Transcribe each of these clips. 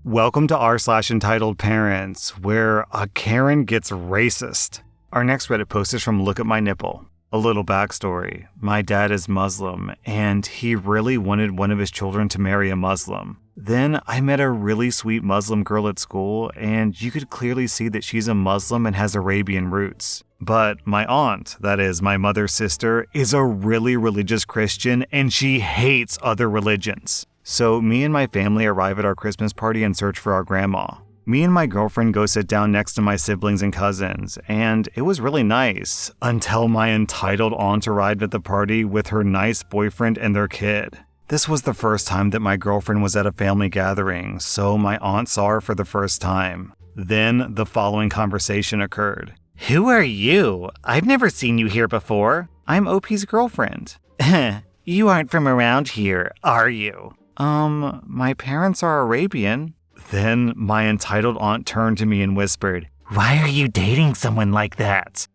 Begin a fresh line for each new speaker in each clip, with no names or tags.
Welcome to rSlash Entitled Parents, where a Karen gets racist. Our next Reddit post is from Look at My Nipple. A little backstory. My dad is Muslim, and he really wanted one of his children to marry a Muslim. Then I met a really sweet Muslim girl at school, and you could clearly see that she's a Muslim and has Arabian roots. But my aunt, that is my mother's sister, is a really religious Christian, and she hates other religions. So me and my family arrive at our Christmas party and search for our grandma. Me and my girlfriend go sit down next to my siblings and cousins, and it was really nice until my entitled aunt arrived at the party with her nice boyfriend and their kid. This was the first time that my girlfriend was at a family gathering, so my aunt saw her for the first time. Then the following conversation occurred.
Who are you? I've never seen you here before.
I'm OP's girlfriend.
You aren't from around here, are you?
My parents are Arabian. Then my entitled aunt turned to me and whispered,
Why are you dating someone like that?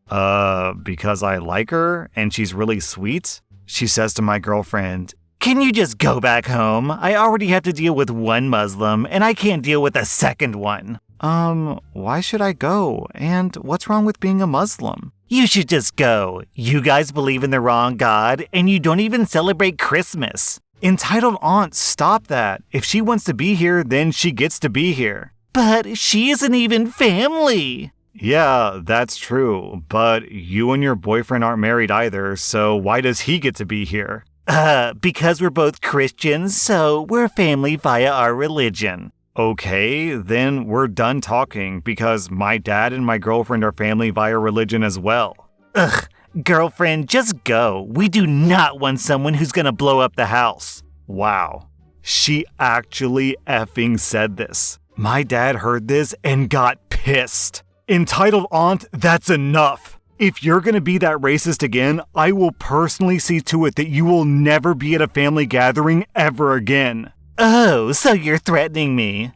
Because I like her and she's really sweet. She says to my girlfriend,
Can you just go back home? I already have to deal with one Muslim and I can't deal with a second one.
Why should I go? And what's wrong with being a Muslim?
You should just go. You guys believe in the wrong God and you don't even celebrate Christmas.
Entitled aunt, stop that. If she wants to be here, then she gets to be here.
But she isn't even family.
Yeah, that's true. But you and your boyfriend aren't married either, so why does he get to be here?
Because we're both Christians, so we're family via our religion.
Okay, then we're done talking because my dad and my girlfriend are family via religion as well.
Ugh. Girlfriend, just go. We do not want someone who's gonna blow up the house.
Wow. She actually effing said this. My dad heard this and got pissed. Entitled aunt, that's enough. If you're gonna be that racist again, I will personally see to it that you will never be at a family gathering ever again.
Oh, so you're threatening me.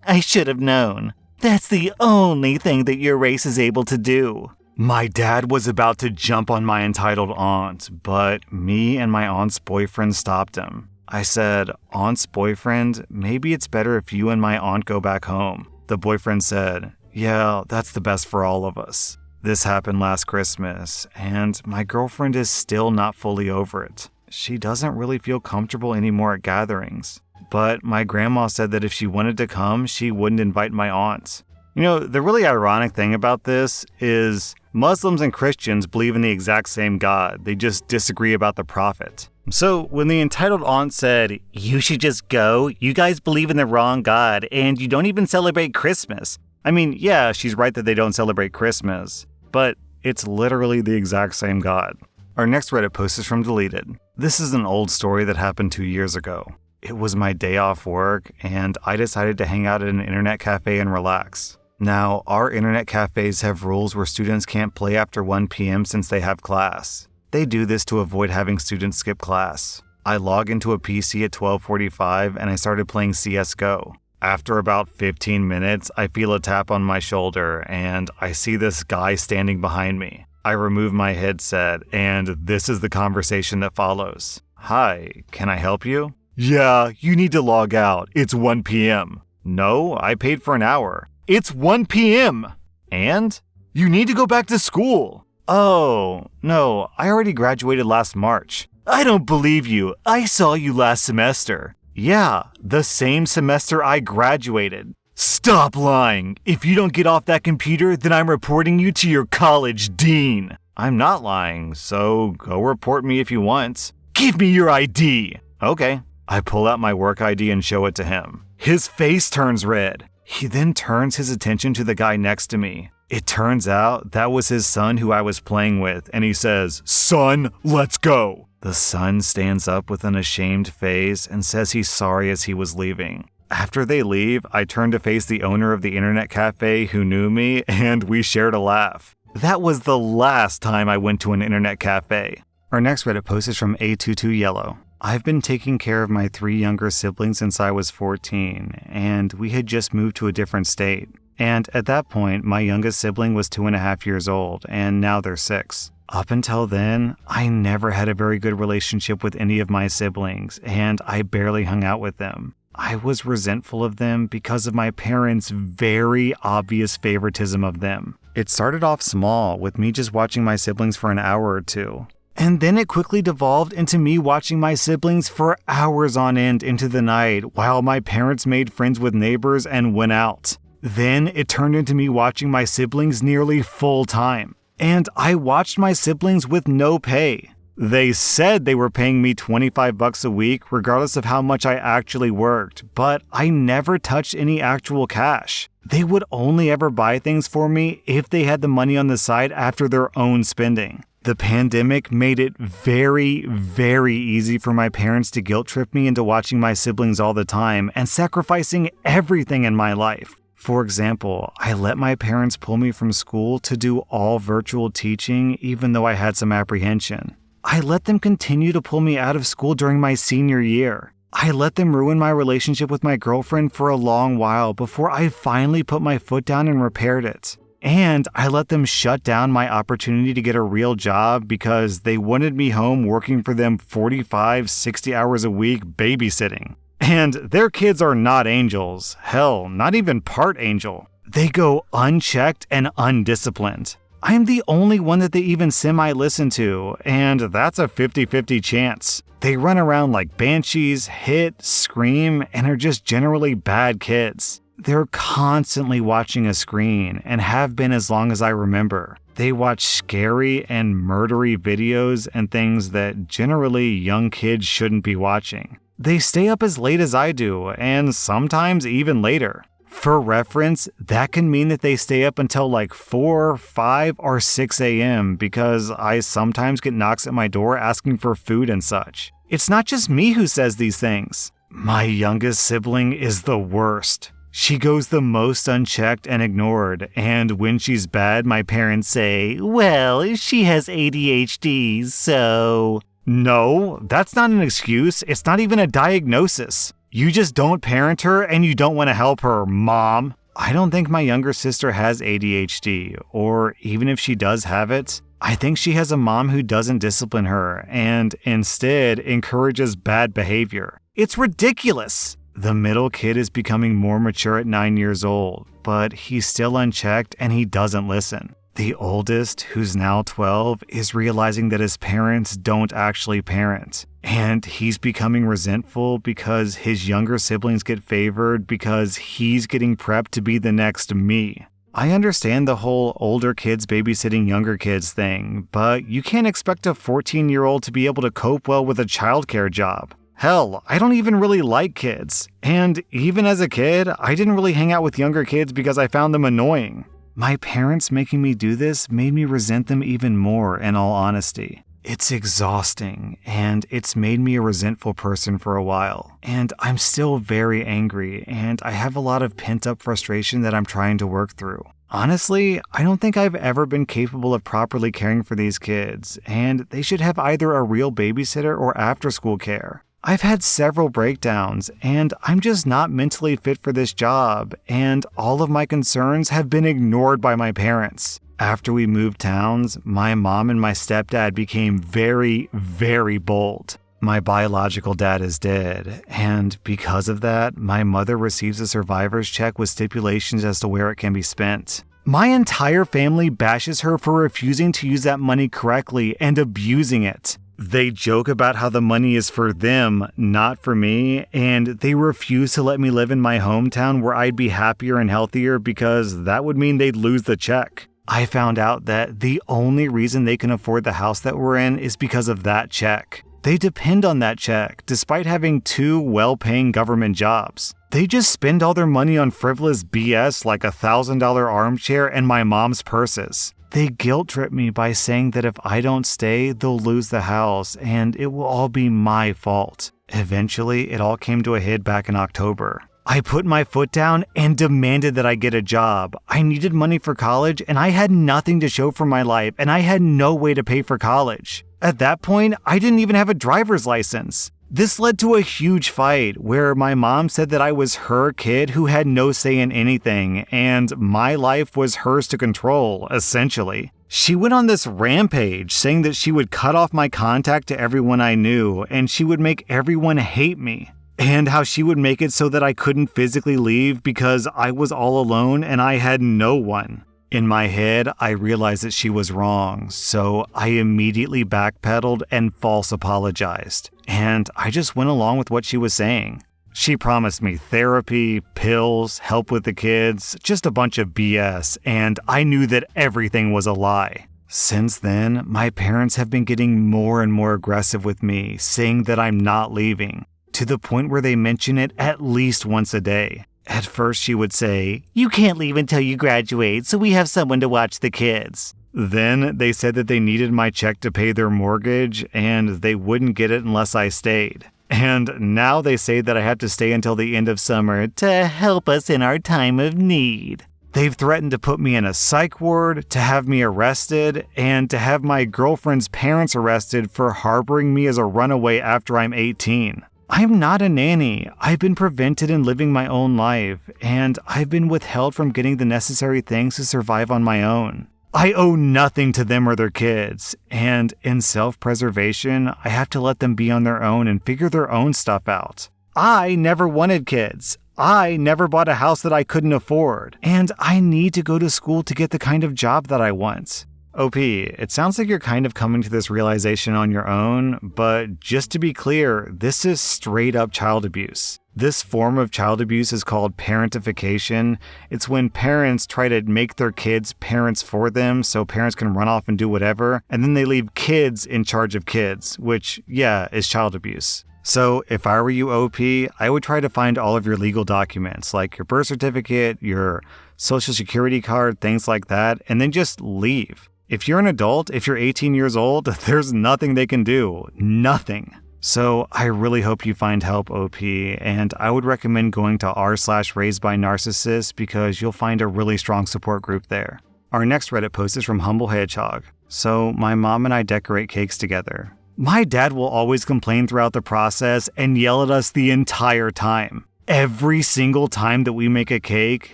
I should have known. That's the only thing that your race is able to do.
My dad was about to jump on my entitled aunt, but me and my aunt's boyfriend stopped him. I said, Aunt's boyfriend, maybe it's better if you and my aunt go back home. The boyfriend said, Yeah, that's the best for all of us. This happened last Christmas, and my girlfriend is still not fully over it. She doesn't really feel comfortable anymore at gatherings. But my grandma said that if she wanted to come, she wouldn't invite my aunt. You know, the really ironic thing about this is Muslims and Christians believe in the exact same God. They just disagree about the prophet. So when the entitled aunt said,
You should just go, you guys believe in the wrong God, and you don't even celebrate Christmas.
I mean, yeah, she's right that they don't celebrate Christmas, but it's literally the exact same God. Our next Reddit post is from Deleted. This is an old story that happened 2 years ago. It was my day off work, and I decided to hang out at an internet cafe and relax. Now, our internet cafes have rules where students can't play after 1 p.m. since they have class. They do this to avoid having students skip class. I log into a PC at 12:45 and I started playing CSGO. After about 15 minutes, I feel a tap on my shoulder and I see this guy standing behind me. I remove my headset and this is the conversation that follows. Hi, can I help you? Yeah, you need to log out. It's 1 p.m. No, I paid for an hour. It's 1 p.m. And? You need to go back to school. Oh, no, I already graduated last March. I don't believe you. I saw you last semester. Yeah, the same semester I graduated. Stop lying. If you don't get off that computer, then I'm reporting you to your college dean. I'm not lying, so go report me if you want. Give me your ID. Okay. I pull out my work ID and show it to him. His face turns red. He then turns his attention to the guy next to me. It turns out that was his son who I was playing with, and he says, Son, let's go. The son stands up with an ashamed face and says he's sorry as he was leaving. After they leave, I turn to face the owner of the internet cafe who knew me, and we shared a laugh. That was the last time I went to an internet cafe. Our next Reddit post is from A22Yellow. I've been taking care of my 3 younger siblings since I was 14, and we had just moved to a different state. And at that point, my youngest sibling was 2.5 years old, and now they're 6. Up until then, I never had a very good relationship with any of my siblings, and I barely hung out with them. I was resentful of them because of my parents' very obvious favoritism of them. It started off small, with me just watching my siblings for an hour or two. And then it quickly devolved into me watching my siblings for hours on end into the night while my parents made friends with neighbors and went out. Then it turned into me watching my siblings nearly full time. And I watched my siblings with no pay. They said they were paying me $25 a week regardless of how much I actually worked, but I never touched any actual cash. They would only ever buy things for me if they had the money on the side after their own spending. The pandemic made it very, very easy for my parents to guilt trip me into watching my siblings all the time and sacrificing everything in my life. For example, I let my parents pull me from school to do all virtual teaching even though I had some apprehension. I let them continue to pull me out of school during my senior year. I let them ruin my relationship with my girlfriend for a long while before I finally put my foot down and repaired it. And I let them shut down my opportunity to get a real job because they wanted me home working for them 45, 60 hours a week babysitting. And their kids are not angels. Hell, not even part angel. They go unchecked and undisciplined. I'm the only one that they even semi-listen to, and that's a 50-50 chance. They run around like banshees, hit, scream, and are just generally bad kids. They're constantly watching a screen, and have been as long as I remember. They watch scary and murdery videos and things that generally young kids shouldn't be watching. They stay up as late as I do, and sometimes even later. For reference, that can mean that they stay up until like 4, 5, or 6 a.m. because I sometimes get knocks at my door asking for food and such. It's not just me who says these things. My youngest sibling is the worst. She goes the most unchecked and ignored, and when she's bad, my parents say, "Well, she has ADHD, so..." No, that's not an excuse. It's not even a diagnosis. You just don't parent her and you don't want to help her, Mom. I don't think my younger sister has ADHD, or even if she does have it, I think she has a mom who doesn't discipline her and instead encourages bad behavior. It's ridiculous. The middle kid is becoming more mature at 9 years old, but he's still unchecked and he doesn't listen. The oldest, who's now 12, is realizing that his parents don't actually parent. And he's becoming resentful because his younger siblings get favored because he's getting prepped to be the next me. I understand the whole older kids babysitting younger kids thing, but you can't expect a 14-year-old to be able to cope well with a childcare job. Hell, I don't even really like kids. And even as a kid, I didn't really hang out with younger kids because I found them annoying. My parents making me do this made me resent them even more, in all honesty. It's exhausting, and it's made me a resentful person for a while. And I'm still very angry, and I have a lot of pent-up frustration that I'm trying to work through. Honestly, I don't think I've ever been capable of properly caring for these kids, and they should have either a real babysitter or after-school care. I've had several breakdowns, and I'm just not mentally fit for this job, and all of my concerns have been ignored by my parents. After we moved towns, my mom and my stepdad became very, very bold. My biological dad is dead, and because of that, my mother receives a survivor's check with stipulations as to where it can be spent. My entire family bashes her for refusing to use that money correctly and abusing it. They joke about how the money is for them, not for me, and they refuse to let me live in my hometown where I'd be happier and healthier because that would mean they'd lose the check. I found out that the only reason they can afford the house that we're in is because of that check. They depend on that check, despite having 2 well-paying government jobs. They just spend all their money on frivolous BS like a $1,000 armchair and my mom's purses. They guilt trip me by saying that if I don't stay, they'll lose the house and it will all be my fault. Eventually, it all came to a head back in October. I put my foot down and demanded that I get a job. I needed money for college and I had nothing to show for my life and I had no way to pay for college. At that point, I didn't even have a driver's license. This led to a huge fight where my mom said that I was her kid who had no say in anything, and my life was hers to control, essentially. She went on this rampage saying that she would cut off my contact to everyone I knew, and she would make everyone hate me. and how she would make it so that I couldn't physically leave because I was all alone and I had no one. In my head, I realized that she was wrong, so I immediately backpedaled and false apologized, and I just went along with what she was saying. She promised me therapy, pills, help with the kids, just a bunch of BS, and I knew that everything was a lie. Since then, my parents have been getting more and more aggressive with me, saying that I'm not leaving, to the point where they mention it at least once a day. At first, she would say,
"You can't leave until you graduate, so we have someone to watch the kids."
Then they said that they needed my check to pay their mortgage, and they wouldn't get it unless I stayed. And now they say that I have to stay until the end of summer
to help us in our time of need.
They've threatened to put me in a psych ward, to have me arrested, and to have my girlfriend's parents arrested for harboring me as a runaway after I'm 18. I'm not a nanny. I've been prevented in living my own life, and I've been withheld from getting the necessary things to survive on my own. I owe nothing to them or their kids, and in self-preservation, I have to let them be on their own and figure their own stuff out. I never wanted kids. I never bought a house that I couldn't afford, and I need to go to school to get the kind of job that I want. OP, it sounds like you're kind of coming to this realization on your own, but just to be clear, this is straight up child abuse. This form of child abuse is called parentification. It's when parents try to make their kids parents for them so parents can run off and do whatever, and then they leave kids in charge of kids, which, yeah, is child abuse. So if I were you, OP, I would try to find all of your legal documents, like your birth certificate, your social security card, things like that, and then just leave. If you're an adult, if you're 18 years old, there's nothing they can do. Nothing. So I really hope you find help, OP, and I would recommend going to rSlash Raised by Narcissists because you'll find a really strong support group there. Our next Reddit post is from Humble Hedgehog. So my mom and I decorate cakes together. My dad will always complain throughout the process and yell at us the entire time. Every single time that we make a cake,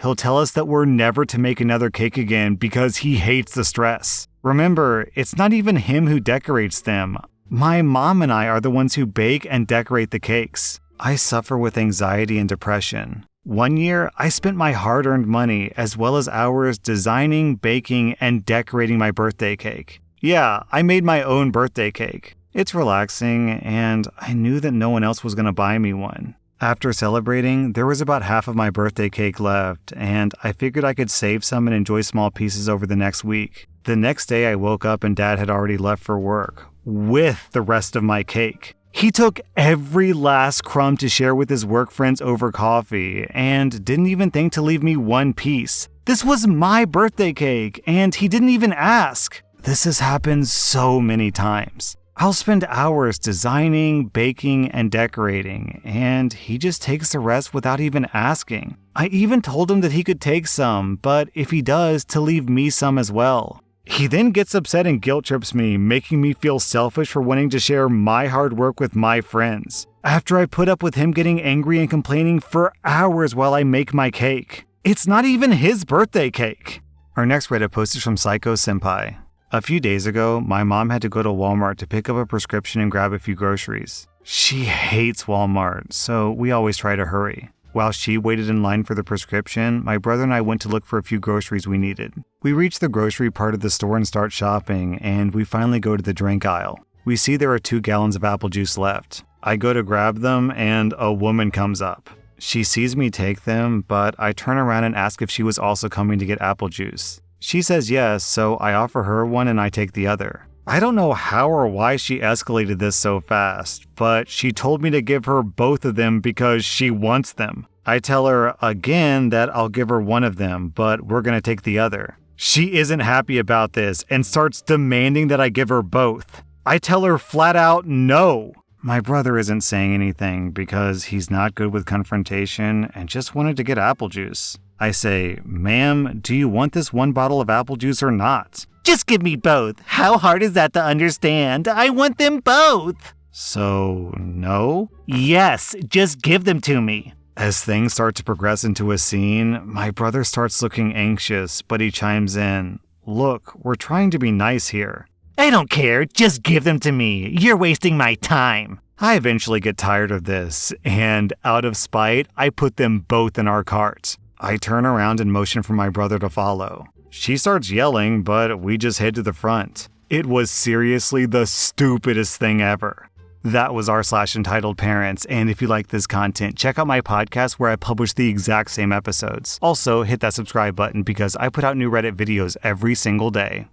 he'll tell us that we're never to make another cake again because he hates the stress. Remember, it's not even him who decorates them. My mom and I are the ones who bake and decorate the cakes. I suffer with anxiety and depression. One year, I spent my hard-earned money as well as hours designing, baking, and decorating my birthday cake. Yeah, I made my own birthday cake. It's relaxing, and I knew that no one else was going to buy me one. After celebrating, there was about half of my birthday cake left, and I figured I could save some and enjoy small pieces over the next week. The next day I woke up and Dad had already left for work, with the rest of my cake. He took every last crumb to share with his work friends over coffee, and didn't even think to leave me one piece. This was my birthday cake, and he didn't even ask. This has happened so many times. I'll spend hours designing, baking, and decorating, and he just takes the rest without even asking. I even told him that he could take some, but if he does, to leave me some as well. He then gets upset and guilt trips me, making me feel selfish for wanting to share my hard work with my friends. After I put up with him getting angry and complaining for hours while I make my cake. It's not even his birthday cake. Our next Reddit post is from Psycho Senpai. A few days ago, my mom had to go to Walmart to pick up a prescription and grab a few groceries. She hates Walmart, so we always try to hurry. While she waited in line for the prescription, my brother and I went to look for a few groceries we needed. We reach the grocery part of the store and start shopping, and we finally go to the drink aisle. We see there are 2 gallons of apple juice left. I go to grab them, and a woman comes up. She sees me take them, but I turn around and ask if she was also coming to get apple juice. She says yes, so I offer her one and I take the other. I don't know how or why she escalated this so fast, but she told me to give her both of them because she wants them. I tell her again that I'll give her one of them, but we're gonna take the other. She isn't happy about this and starts demanding that I give her both. I tell her flat out no. My brother isn't saying anything because he's not good with confrontation and just wanted to get apple juice. I say, "Ma'am, do you want this one bottle of apple juice or not?"
"Just give me both. How hard is that to understand? I want them both."
"So, no?"
"Yes, just give them to me."
As things start to progress into a scene, my brother starts looking anxious, but he chimes in, "Look, we're trying to be nice here."
"I don't care. Just give them to me. You're wasting my time."
I eventually get tired of this, and out of spite, I put them both in our cart. I turn around and motion for my brother to follow. She starts yelling, but we just head to the front. It was seriously the stupidest thing ever. That was rSlash Entitled Parents, and if you like this content, check out my podcast where I publish the exact same episodes. Also, hit that subscribe button because I put out new Reddit videos every single day.